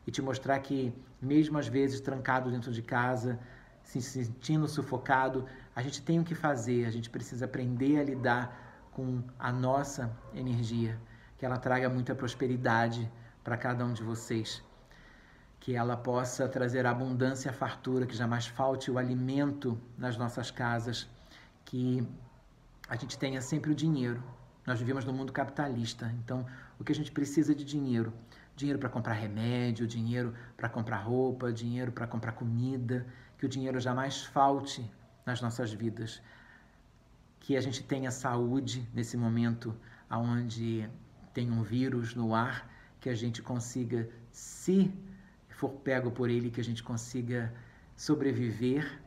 e te mostrar que, mesmo às vezes trancado dentro de casa, se sentindo sufocado, a gente tem o que fazer, a gente precisa aprender a lidar com a nossa energia, que ela traga muita prosperidade para cada um de vocês, que ela possa trazer abundância e fartura, que jamais falte o alimento nas nossas casas, que a gente tenha sempre o dinheiro. Nós vivemos num mundo capitalista, então o que a gente precisa é de dinheiro. Dinheiro para comprar remédio, dinheiro para comprar roupa, dinheiro para comprar comida, que o dinheiro jamais falte nas nossas vidas. Que a gente tenha saúde nesse momento onde tem um vírus no ar, que a gente consiga, se for pego por ele, que a gente consiga sobreviver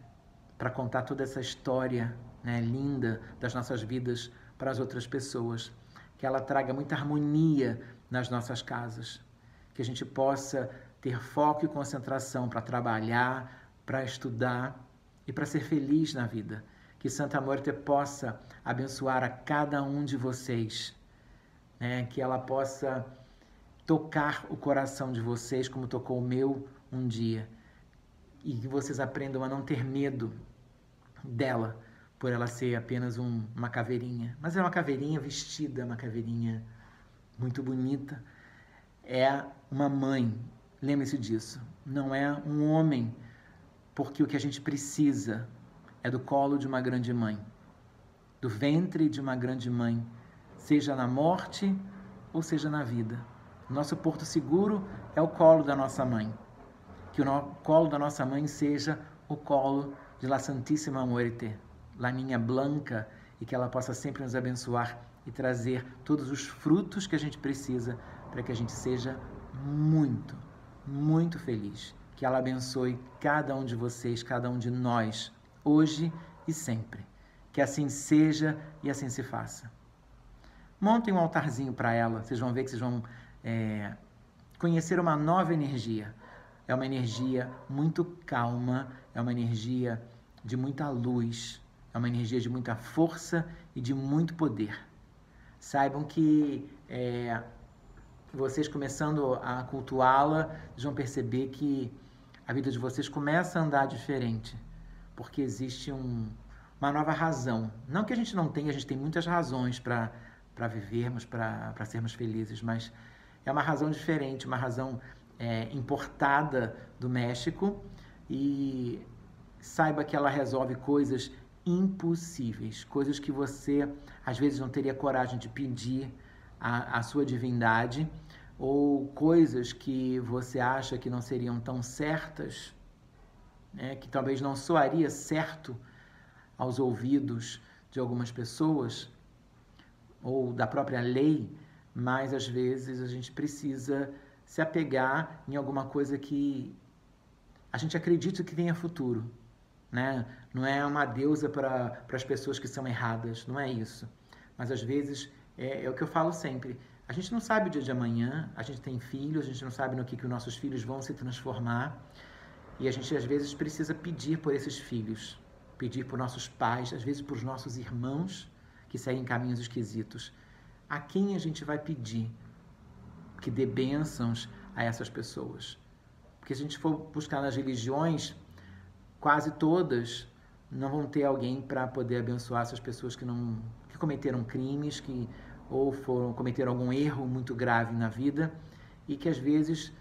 para contar toda essa história, né, linda das nossas vidas para as outras pessoas, que ela traga muita harmonia nas nossas casas, que a gente possa ter foco e concentração para trabalhar, para estudar e para ser feliz na vida, que Santa Muerte possa abençoar a cada um de vocês, né, que ela possa tocar o coração de vocês como tocou o meu um dia, e que vocês aprendam a não ter medo dela, por ela ser apenas uma caveirinha. Mas é uma caveirinha vestida, uma caveirinha muito bonita. É uma mãe, lembre-se disso. Não é um homem, porque o que a gente precisa é do colo de uma grande mãe, do ventre de uma grande mãe, seja na morte ou seja na vida. Nosso porto seguro é o colo da nossa mãe. Que o colo da nossa mãe seja o colo de La Santíssima Muerte, La Niña Blanca, e que ela possa sempre nos abençoar e trazer todos os frutos que a gente precisa para que a gente seja muito, muito feliz. Que ela abençoe cada um de vocês, cada um de nós, hoje e sempre. Que assim seja e assim se faça. Montem um altarzinho para ela, vocês vão ver que vocês vão conhecer uma nova energia. É uma energia muito calma, é uma energia de muita luz, é uma energia de muita força e de muito poder. Saibam que vocês começando a cultuá-la, vão perceber que a vida de vocês começa a andar diferente, porque existe uma nova razão. Não que a gente não tenha, a gente tem muitas razões para vivermos, para sermos felizes, mas é uma razão diferente, uma razão importada do México, e saiba que ela resolve coisas impossíveis, coisas que você às vezes não teria coragem de pedir à sua divindade, ou coisas que você acha que não seriam tão certas, né, que talvez não soaria certo aos ouvidos de algumas pessoas, ou da própria lei, mas às vezes a gente precisa se apegar em alguma coisa que a gente acredita que tenha futuro, né? Não é uma deusa para as pessoas que são erradas, não é isso. Mas às vezes é o que eu falo sempre. A gente não sabe o dia de amanhã, a gente tem filhos, a gente não sabe no que os nossos filhos vão se transformar, e a gente às vezes precisa pedir por esses filhos, pedir por nossos pais, às vezes por nossos irmãos que seguem caminhos esquisitos. A quem a gente vai pedir que dê bênçãos a essas pessoas? Porque se a gente for buscar nas religiões, quase todas não vão ter alguém para poder abençoar essas pessoas que cometeram crimes, ou cometeram algum erro muito grave na vida, e que às vezes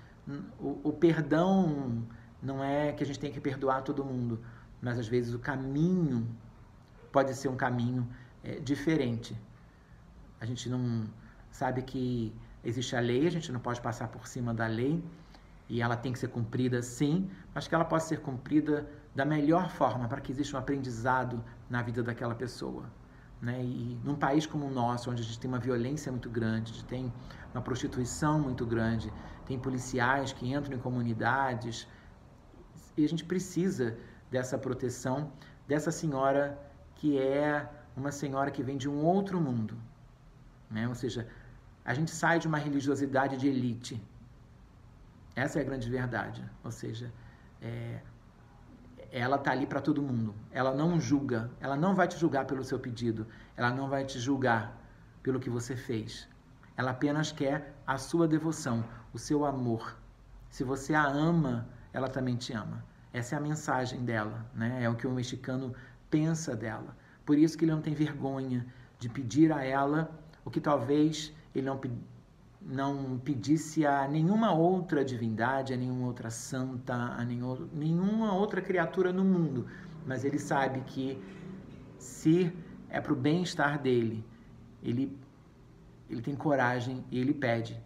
o perdão não é que a gente tem que perdoar todo mundo, mas às vezes o caminho pode ser um caminho diferente. A gente não sabe que existe a lei, a gente não pode passar por cima da lei, e ela tem que ser cumprida sim, mas que ela possa ser cumprida da melhor forma, para que exista um aprendizado na vida daquela pessoa, né? E num país como o nosso, onde a gente tem uma violência muito grande, a gente tem uma prostituição muito grande, tem policiais que entram em comunidades, e a gente precisa dessa proteção dessa senhora, que é uma senhora que vem de um outro mundo, né? Ou seja, a gente sai de uma religiosidade de elite, Essa é a grande verdade. Ou seja, ela está ali para todo mundo. Ela não julga. Ela não vai te julgar pelo seu pedido. Ela não vai te julgar pelo que você fez. Ela apenas quer a sua devoção, o seu amor. Se você a ama, ela também te ama. Essa é a mensagem dela, né? É o que o mexicano pensa dela. Por isso que ele não tem vergonha de pedir a ela o que talvez ele não pedisse a nenhuma outra divindade, a nenhuma outra santa, a nenhuma outra criatura no mundo. Mas ele sabe que se é para o bem-estar dele, ele tem coragem e ele pede.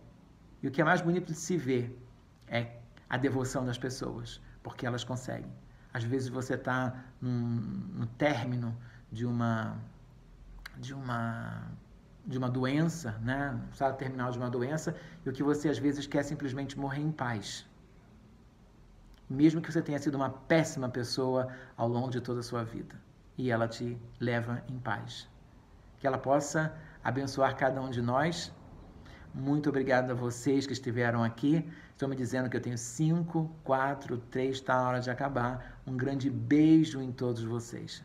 E o que é mais bonito de se ver é a devoção das pessoas, porque elas conseguem. Às vezes você está no término de uma doença, né? No estado terminal de uma doença, e o que você às vezes quer simplesmente morrer em paz. Mesmo que você tenha sido uma péssima pessoa ao longo de toda a sua vida. E ela te leva em paz. Que ela possa abençoar cada um de nós. Muito obrigado a vocês que estiveram aqui. Estão me dizendo que eu tenho 5, 4, 3, está na hora de acabar. Um grande beijo em todos vocês.